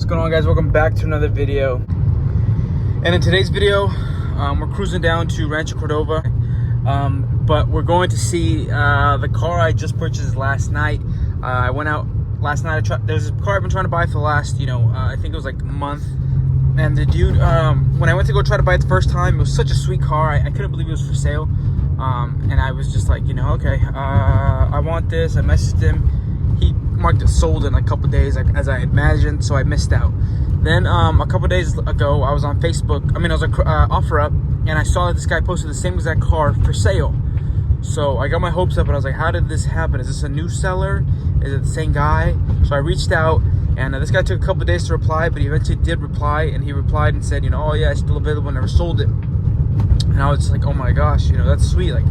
going on, guys? Welcome back to another video. And in today's video, we're cruising down to Rancho Cordova, but we're going to see the car I just purchased last night. I went out last night. There's a car I've been trying to buy for the last, I think it was like a month. And the dude, when I went to go try to buy it the first time, it was such a sweet car. I couldn't believe it was for sale. And I was just like, okay, I want this. I messaged him. He marked it sold in a couple days, as I imagined, so I missed out. Then a couple days ago, I was on Facebook. I was on OfferUp, and I saw that this guy posted the same exact car for sale. So I got my hopes up, and I was like, how did this happen? Is this a new seller? Is it the same guy? So I reached out, and this guy took a couple days to reply, but he eventually did reply, and he replied and said, oh yeah, it's still available, never sold it. And I was just like, oh my gosh, that's sweet. Like,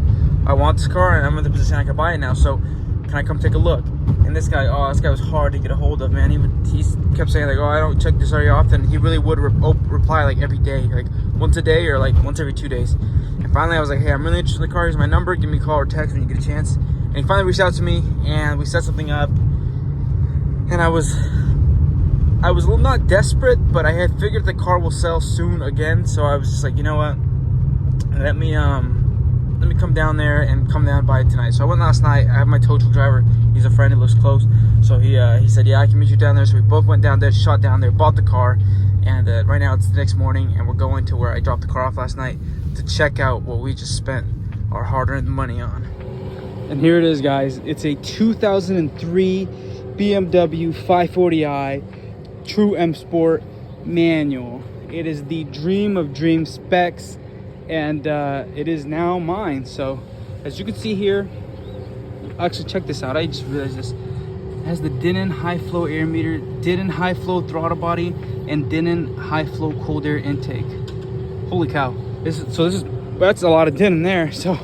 I want this car, and I'm in the position I can buy it now, so can I come take a look? And this guy was hard to get a hold of, man. He kept saying like, I don't check this very often. He really would reply like every day, like once a day or like once every 2 days. And finally I was like, hey, I'm really interested in the car. Here's my number. Give me a call or text when you get a chance. And he finally reached out to me, and we set something up. And I was a little not desperate, but I had figured the car will sell soon again. So I was just like, you know what? Let me come down there and buy it tonight. So I went last night. I have my tow truck driver. He's a friend. He lives close. So he said, yeah, I can meet you down there. So we both went down there, shot down there, bought the car. And right now it's the next morning, and we're going to where I dropped the car off last night to check out what we just spent our hard-earned money on. And here it is, guys. It's a 2003 BMW 540i True Msport manual. It is the dream of dream specs, and it is now mine. So as you can see here, actually check this out. I just realized this. It has the Denon high flow air meter, Denon high flow throttle body, and Denon high flow cold air intake. Holy cow. That's a lot of Denon there. So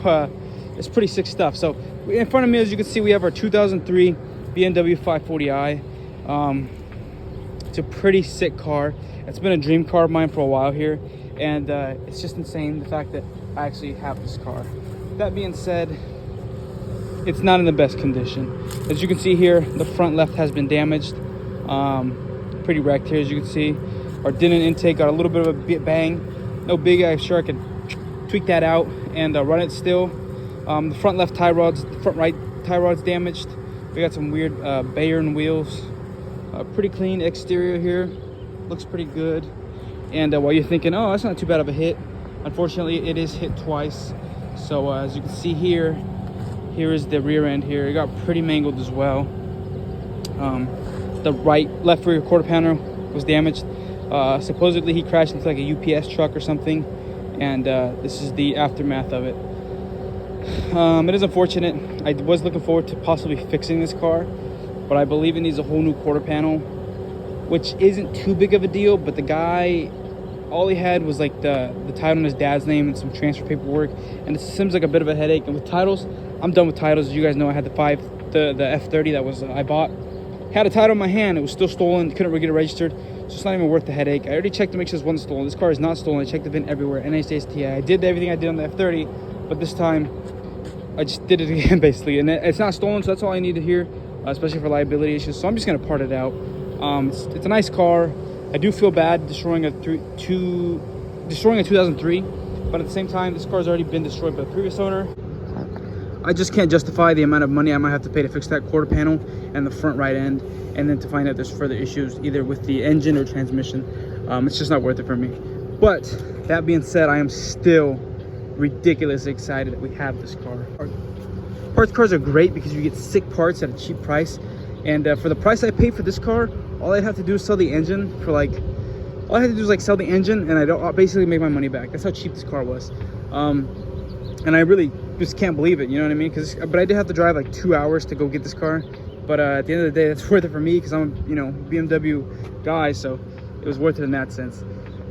it's pretty sick stuff. So in front of me, as you can see, we have our 2003 BMW 540i. It's a pretty sick car. It's been a dream car of mine for a while here, and it's just insane the fact that I actually have this car. That being said, it's not in the best condition. As you can see here, the front left has been damaged, pretty wrecked here. As you can see, our Denon intake got a little bit of a bang. No big. I'm sure I could tweak that out and run it still. The front left tie rods, the front right tie rods damaged. We got some weird Bayern wheels. Pretty clean exterior here, looks pretty good. And while you're thinking, oh, that's not too bad of a hit, unfortunately it is hit twice. So as you can see here is the rear end here. It got pretty mangled as well. The left rear quarter panel was damaged. Supposedly he crashed into like a UPS truck or something, and this is the aftermath of it. It is unfortunate. I was looking forward to possibly fixing this car, but I believe it needs a whole new quarter panel, which isn't too big of a deal. But the guy, all he had was like the title in his dad's name and some transfer paperwork, and it seems like a bit of a headache. And with titles, I'm done with titles. As you guys know, I had the F30 that was I bought. Had a title in my hand. It was still stolen. Couldn't really get it registered. So it's not even worth the headache. I already checked to make sure this wasn't stolen. This car is not stolen. I checked the VIN everywhere. NHSTI. I did everything I did on the F30, but this time I just did it again, basically. And it's not stolen, so that's all I need to hear. Especially for liability issues, so I'm just gonna part it out. It's a nice car. I do feel bad destroying a 2003, but at the same time, this car's already been destroyed by the previous owner. I just can't justify the amount of money I might have to pay to fix that quarter panel and the front right end, and then to find out there's further issues either with the engine or transmission. It's just not worth it for me. But that being said, I am still ridiculously excited that we have this car. Parts cars are great because you get sick parts at a cheap price, and for the price I paid for this car, all I'd have to do is sell the engine for all I had to do is sell the engine, and I'll basically make my money back. That's how cheap this car was. And I really just can't believe it, you know what I mean? But I did have to drive like 2 hours to go get this car, but at the end of the day, that's worth it for me because I'm a BMW guy, so it was worth it in that sense.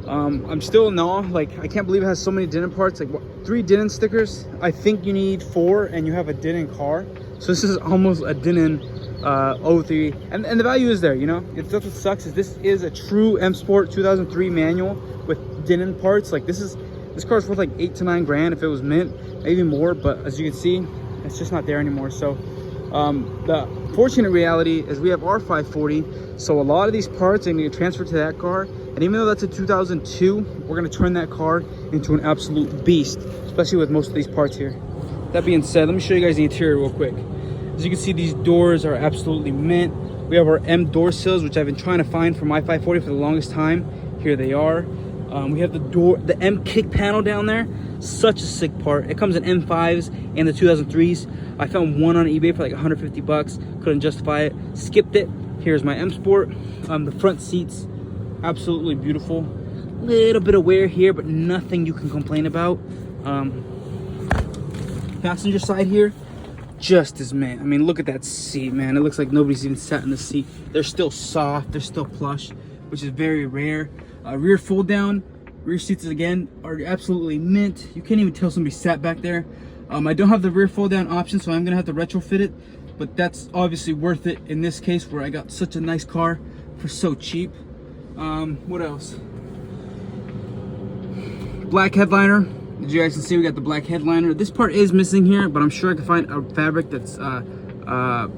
I'm still in awe. Like, I can't believe it has so many Denon parts. Like, what, 3 Denon stickers? I think you need 4, and you have a Denon car. So this is almost a Denon 03, and the value is there. That's what sucks, is this is a true Msport 2003 manual with Denon parts. Like, this car is worth like 8 to 9 grand if it was mint, maybe more. But as you can see, it's just not there anymore. So The fortunate reality is we have our 540, so a lot of these parts are going to get transferred to that car. And even though that's a 2002, we're going to turn that car into an absolute beast, especially with most of these parts here. That being said, let me show you guys the interior real quick. As you can see, these doors are absolutely mint. We have our M door sills, which I've been trying to find for my 540 for the longest time. Here they are. We have the M kick panel down there. Such a sick part. It comes in M5s and the 2003s. I found one on eBay for like 150 bucks. Couldn't justify it. Skipped it. Here's my Msport. The front seats, absolutely beautiful. Little bit of wear here, but nothing you can complain about. Passenger side here, just as mint. I mean, look at that seat, man. It looks like nobody's even sat in the seat. They're still soft. They're still plush, which is very rare. Rear fold down. Rear seats again are absolutely mint. You can't even tell somebody sat back there. I don't have the rear fold down option, so I'm gonna have to retrofit it, but that's obviously worth it in this case where I got such a nice car for so cheap. What else? Black headliner. As you guys can see, we got the black headliner. This part is missing here, but I'm sure I can find a fabric that's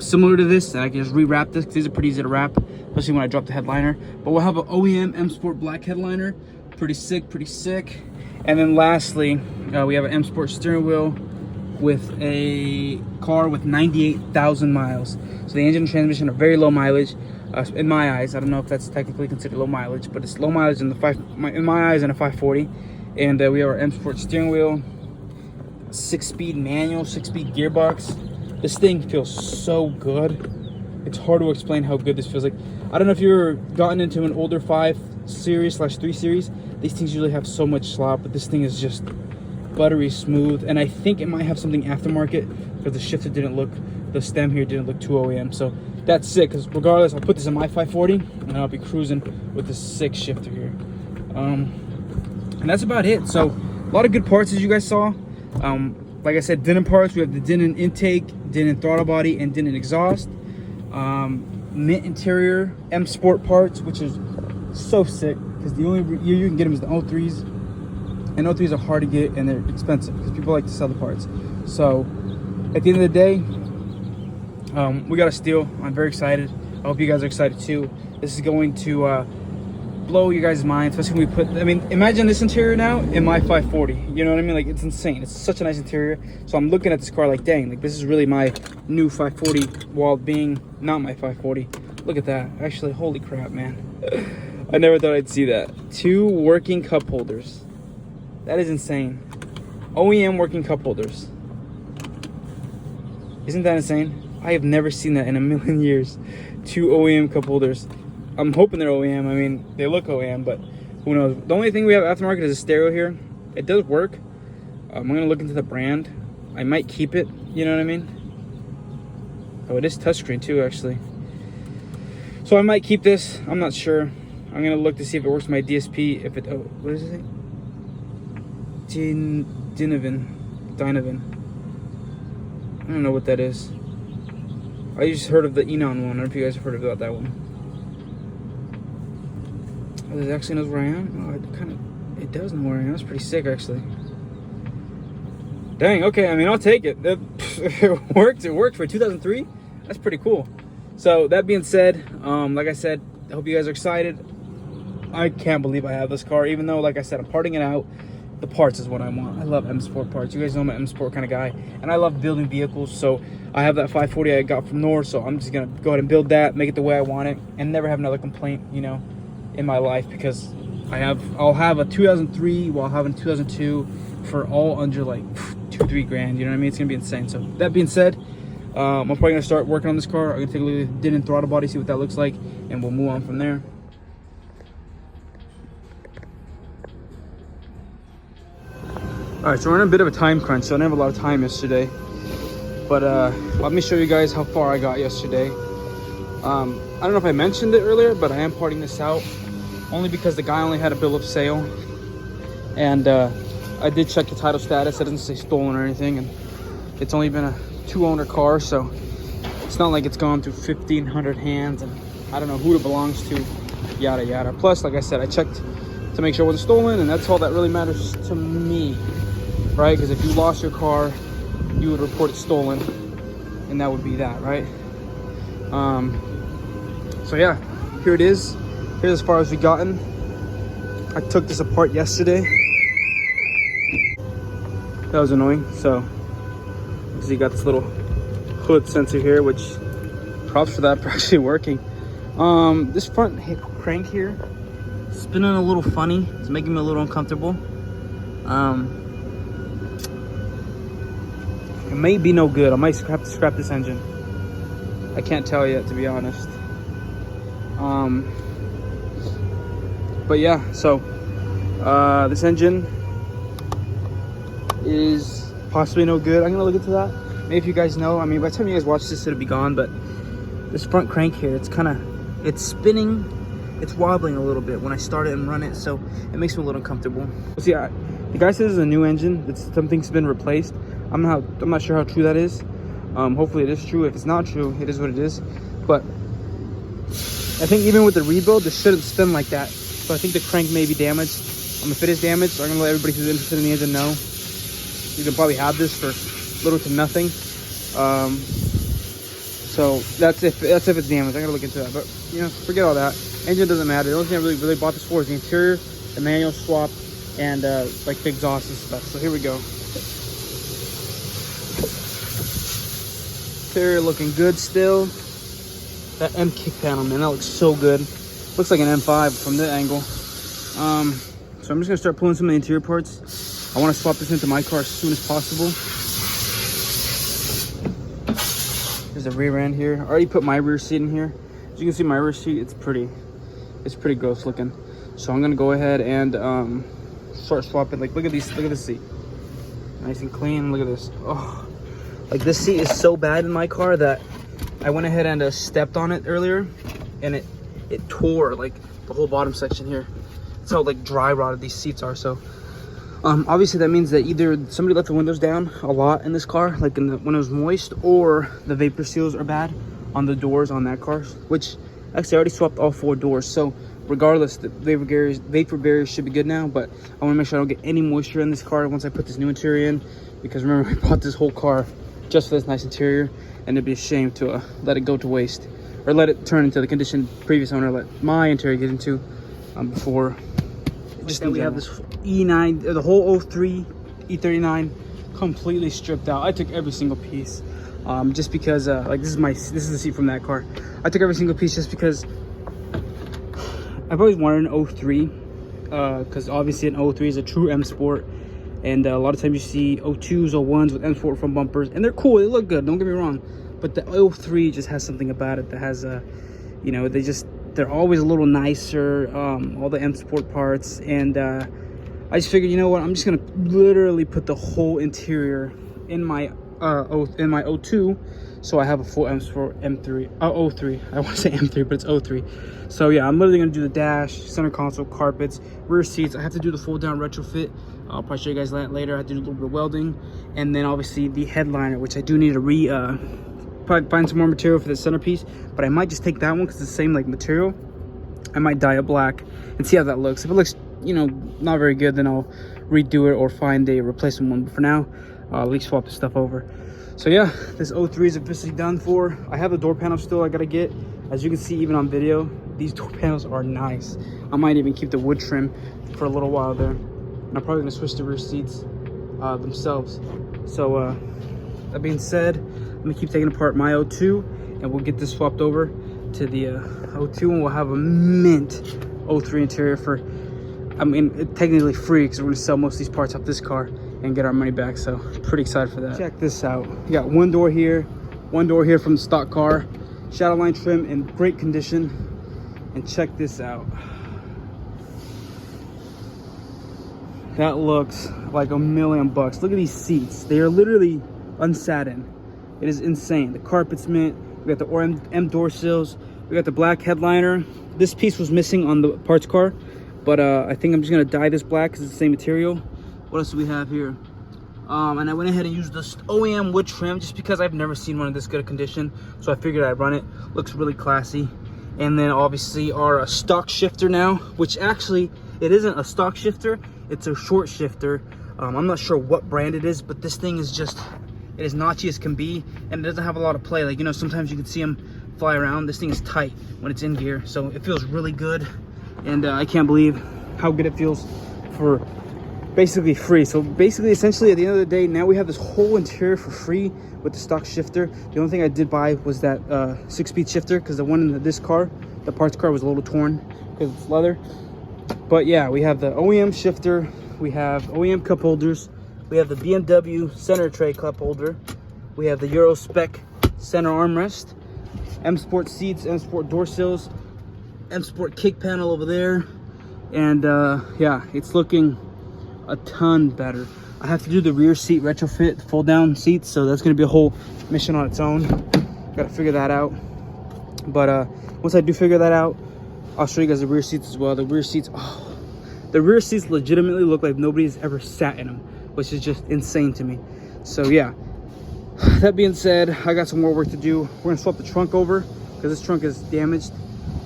similar to this, and I can just rewrap this because these are pretty easy to wrap, especially when I drop the headliner. But we'll have an OEM Msport black headliner. Pretty sick, pretty sick. And then lastly, we have an Msport steering wheel with a car with 98,000 miles. So the engine and transmission are very low mileage. In my eyes, I don't know if that's technically considered low mileage, but it's low mileage in my eyes in a 540. And we have our Msport steering wheel, 6-speed manual, 6-speed gearbox. This thing feels so good. It's hard to explain how good this feels like. I don't know if you've ever gotten into an older 5 series / 3 series. These things usually have so much slop, but this thing is just buttery smooth. And I think it might have something aftermarket because the shifter didn't look, the stem here didn't look too OEM. So that's sick, because regardless, I'll put this in my 540 and I'll be cruising with this sick shifter here. And that's about it. So a lot of good parts, as you guys saw. Like I said, Denon parts. We have the Denon intake, Denon throttle body, and Denon exhaust. Mint interior, M Sport parts, which is so sick because the only year you can get them is the 03s, and 03s are hard to get and they're expensive because people like to sell the parts. So at the end of the day, we got a steal. I'm very excited. I hope you guys are excited too. This is going to blow you guys' minds, especially when we put, I mean, imagine this interior now in my 540. You know what I mean? Like, it's insane. It's such a nice interior. So I'm looking at this car like, dang, like this is really my new 540 while being not my 540. Look at that. Actually, holy crap, man. I never thought I'd see that. 2 working cup holders. That is insane. OEM working cup holders. Isn't that insane? I have never seen that in a million years. 2 OEM cup holders. I'm hoping they're OEM. I mean, they look OEM, but who knows? The only thing we have aftermarket is a stereo here. It does work. I'm gonna look into the brand. I might keep it. You know what I mean? Oh, it is touchscreen too, actually. So I might keep this. I'm not sure. I'm gonna look to see if it works with my DSP. If it, oh, what does it say? Dynavan. I don't know what that is. I just heard of the E39 one. I don't know if you guys have heard about that one. Oh, it actually knows where I am. Oh, it does know where I am. That's pretty sick, actually. Dang. Okay. I mean, I'll take it. It worked. It worked for 2003. That's pretty cool. So that being said, like I said, I hope you guys are excited. I can't believe I have this car, even though, like I said, I'm parting it out. The parts is what I want. I love M Sport parts. You guys know I'm an M Sport kind of guy, and I love building vehicles. So I have that 540 I got from North, so I'm just gonna go ahead and build that, make it the way I want it, and never have another complaint, you know, in my life, because I'll have a 2003 while having 2002 for all under like 2-3 grand. You know what I mean? It's gonna be insane. So that being said, I'm probably gonna start working on this car. I'm gonna take a look at the Denon throttle body, see what that looks like, and we'll move on from there. All right, so we're in a bit of a time crunch, so I didn't have a lot of time yesterday. But let me show you guys how far I got yesterday. I don't know if I mentioned it earlier, but I am parting this out only because the guy only had a bill of sale. And I did check the title status. It doesn't say stolen or anything, and it's only been a 2-owner car, so it's not like it's gone through 1,500 hands, and I don't know who it belongs to, yada yada. Plus, like I said, I checked to make sure it wasn't stolen, and that's all that really matters to me, right? Because if you lost your car, you would report it stolen and that would be that, right? So yeah, here it is. Here's as far as we gotten. I took this apart yesterday. That was annoying. So you got this little hood sensor here, which props for that for actually working. This front crank here, spinning a little funny. It's making me a little uncomfortable. It may be no good. I might have to scrap this engine. I can't tell yet, to be honest. But yeah, so this engine is possibly no good. I'm gonna look into that. Maybe if you guys know, I mean, by the time you guys watch this, it'll be gone. But this front crank here, it's spinning, it's wobbling a little bit when I start it and run it, so it makes me a little uncomfortable. See, the guy says it's a new engine. That something's been replaced. I'm not sure how true that is. Hopefully it is true. If it's not true, it is what it is. But I think even with the rebuild, this shouldn't spin like that. So I think the crank may be damaged. If it is damaged, I'm gonna let everybody who's interested in the engine know. You can probably have this for little to nothing. So that's if it's damaged. I gotta look into that. But you know, forget all that. Engine doesn't matter. The only thing I really bought this for is the interior, the manual swap, and like the exhaust and stuff. So here we go. Interior looking good still. That M kick panel, man, that looks so good. Looks like an M5 from the angle. So I'm just gonna start pulling some of the interior parts. I want to swap this into my car as soon as possible. There's a rear end here. I already put my rear seat in here. As you can see, my rear seat, it's pretty gross looking. So I'm gonna go ahead and start swapping. Like, look at this seat, nice and clean. Look at this. Oh, like this seat is so bad in my car that I went ahead and stepped on it earlier, and it tore like the whole bottom section here. That's how like dry rotted these seats are. So obviously that means that either somebody left the windows down a lot in this car, like when it was moist, or the vapor seals are bad on the doors on that car, which actually I already swapped all 4 doors. So regardless, the vapor barriers should be good now. But I want to make sure I don't get any moisture in this car once I put this new interior in, because remember, I bought this whole car just for this nice interior, and it'd be a shame to let it go to waste, or let it turn into the condition previous owner let my interior get into before. Just that we have this E9, the whole 03 E39 completely stripped out. I took every single piece, just because like this is the seat from that car. I took every single piece just because I've always wanted an 03, because obviously an 03 is a true M Sport. And a lot of times you see 02s or 01s with M Sport front bumpers, and they're cool, they look good, don't get me wrong. But the 03 just has something about it that has you know, they're always a little nicer, all the M Sport parts. And I just figured, you know what, I'm just gonna literally put the whole interior in my 02, so I have a full M Sport M3, 03. I want to say M3, but it's 03. So yeah, I'm literally gonna do the dash, center console, carpets, rear seats. I have to do the fold down retrofit. I'll probably show you guys that later. I have to do a little bit of welding, and then obviously the headliner, which I do need to probably find some more material for the centerpiece. But I might just take that one because it's the same like material. I might dye it black and see how that looks. If it looks, you know, not very good, then I'll redo it or find a replacement one. But for now, at least swap the stuff over. So yeah, this 03 is officially done for. I have the door panel still I gotta get. As you can see, even on video, these door panels are nice. I might even keep the wood trim for a little while there. And I'm probably gonna switch the rear seats themselves. So that being said, I'm gonna keep taking apart my 02, and we'll get this swapped over to the 02, and we'll have a mint 03 interior for, I mean, technically free, because we're gonna sell most of these parts off this car and get our money back. So pretty excited for that. Check this out. You got one door here from the stock car, shadow line trim in great condition. And check this out. That looks like $1,000,000. Look at these seats. They are literally unsatin. It is insane. The carpet's mint. We got the M door sills. We got the black headliner. This piece was missing on the parts car, but I think I'm just gonna dye this black because it's the same material. What else do we have here? And I went ahead and used this OEM wood trim just because I've never seen one in this good a condition. So I figured I'd run it. Looks really classy. And then obviously our stock shifter now, which actually it isn't a stock shifter, it's a short shifter. I'm not sure what brand it is, but this thing is just It is notchy as can be, and it doesn't have a lot of play. Like, you know, sometimes you can see them fly around. This thing is tight when it's in gear, so it feels really good. And I can't believe how good it feels for basically free. So basically, essentially, at the end of the day, now we have this whole interior for free with the stock shifter. The only thing I did buy was that 6-speed shifter, because the one in this car, the parts car, was a little torn because it's leather. But yeah, we have the OEM shifter, we have OEM cup holders, we have the BMW center tray cup holder, we have the Euro spec center armrest, Msport seats, Msport door sills, Msport kick panel over there, and yeah, it's looking a ton better. I have to do the rear seat retrofit, fold down seats, so that's going to be a whole mission on its own. Got to figure that out. But once I do figure that out, I'll show you guys the rear seats as well. The rear seats, oh, the rear seats legitimately look like nobody's ever sat in them, which is just insane to me. So yeah, that being said, I got some more work to do. We're gonna swap the trunk over because this trunk is damaged.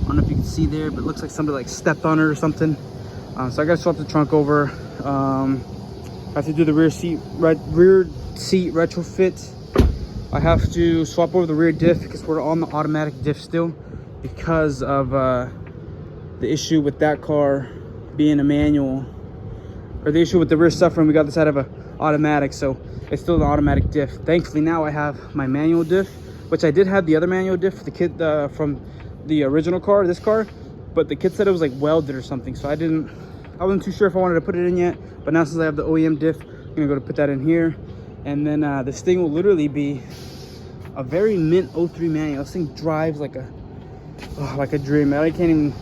I don't know if you can see there, but it looks like somebody like stepped on it or something. So I gotta swap the trunk over. I have to do the rear seat retrofit. I have to swap over the rear diff because we're on the automatic diff still, because of the issue with that car being a manual, or the issue with the rear suffering. We got this out of a automatic, so it's still an automatic diff. Thankfully now I have my manual diff, which I did have the other manual diff for the kid from the original car, this car, but the kid said it was like welded or something, so I wasn't too sure if I wanted to put it in yet. But now since I have the OEM diff, I'm gonna go to put that in here, and then this thing will literally be a very mint 03 manual. This thing drives like a dream. I can't even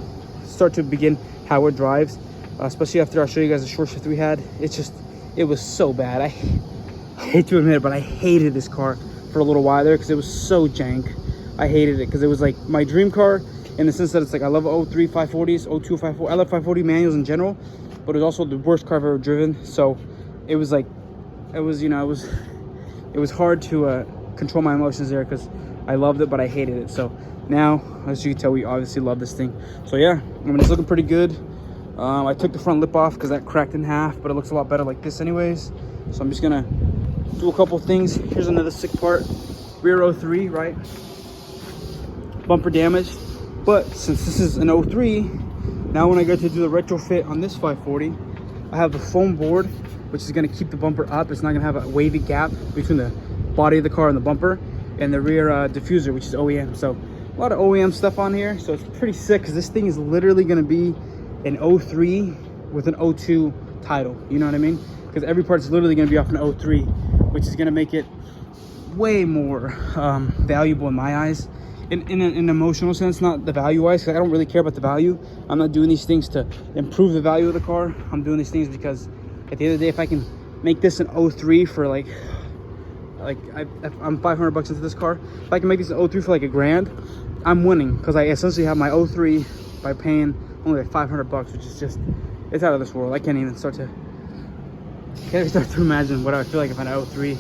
start to begin how it drives, especially after I'll show you guys the short shift we had. It was so bad. I hate to admit it, but I hated this car for a little while there because it was so jank. I hated it because it was like my dream car in the sense that it's like, I love 03 540s, 02 540. I love 540 manuals in general, but it was also the worst car I've ever driven. So it was like, it was hard to control my emotions there because I loved it, but I hated it. So now, as you can tell, we obviously love this thing. So yeah, I mean, it's looking pretty good. I took the front lip off because that cracked in half, but it looks a lot better like this anyways. So I'm just gonna do a couple things. Here's another sick part. Rear 03, right? Bumper damaged. But since this is an 03, now when I go to do the retrofit on this 540, I have the foam board, which is gonna keep the bumper up. It's not gonna have a wavy gap between the body of the car and the bumper, and the rear diffuser, which is OEM. So a lot of OEM stuff on here, so it's pretty sick because this thing is literally going to be an 03 with an 02 title, you know what I mean? Because every part's literally going to be off an 03, which is going to make it way more valuable in my eyes, in an emotional sense, not the value wise, because I don't really care about the value. I'm not doing these things to improve the value of the car. I'm doing these things because at the end of the day, if I can make this an 03 for like I'm 500 bucks into this car, if I can make this an 03 for like $1,000, I'm winning, because I essentially have my 03 by paying only like 500 bucks, which is just, it's out of this world. I can't even start to imagine what I would feel like if I had an 03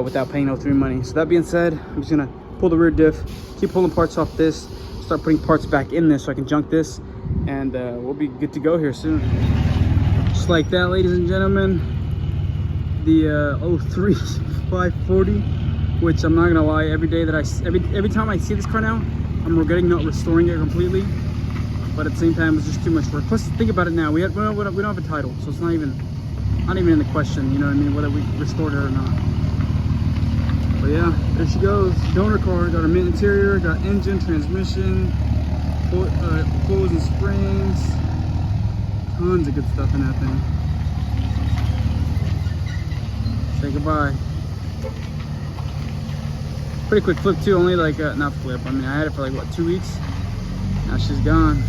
without paying 03 money. So that being said, I'm just gonna pull the rear diff, keep pulling parts off this, start putting parts back in this so I can junk this, and we'll be good to go here soon. Just like that, ladies and gentlemen, the 03 540, which I'm not gonna lie, every time I see this car now, I'm regretting not restoring it completely, but at the same time, it's just too much work. Plus, think about it now, we don't have a title, so it's not even in the question, you know what I mean, whether we restored it or not. But yeah, there she goes, donor car. Got a mint interior, got engine, transmission, coils and springs, tons of good stuff in that thing. Say goodbye. Pretty quick flip too, only like not flip, I mean I had it for like what, 2 weeks. Now she's gone.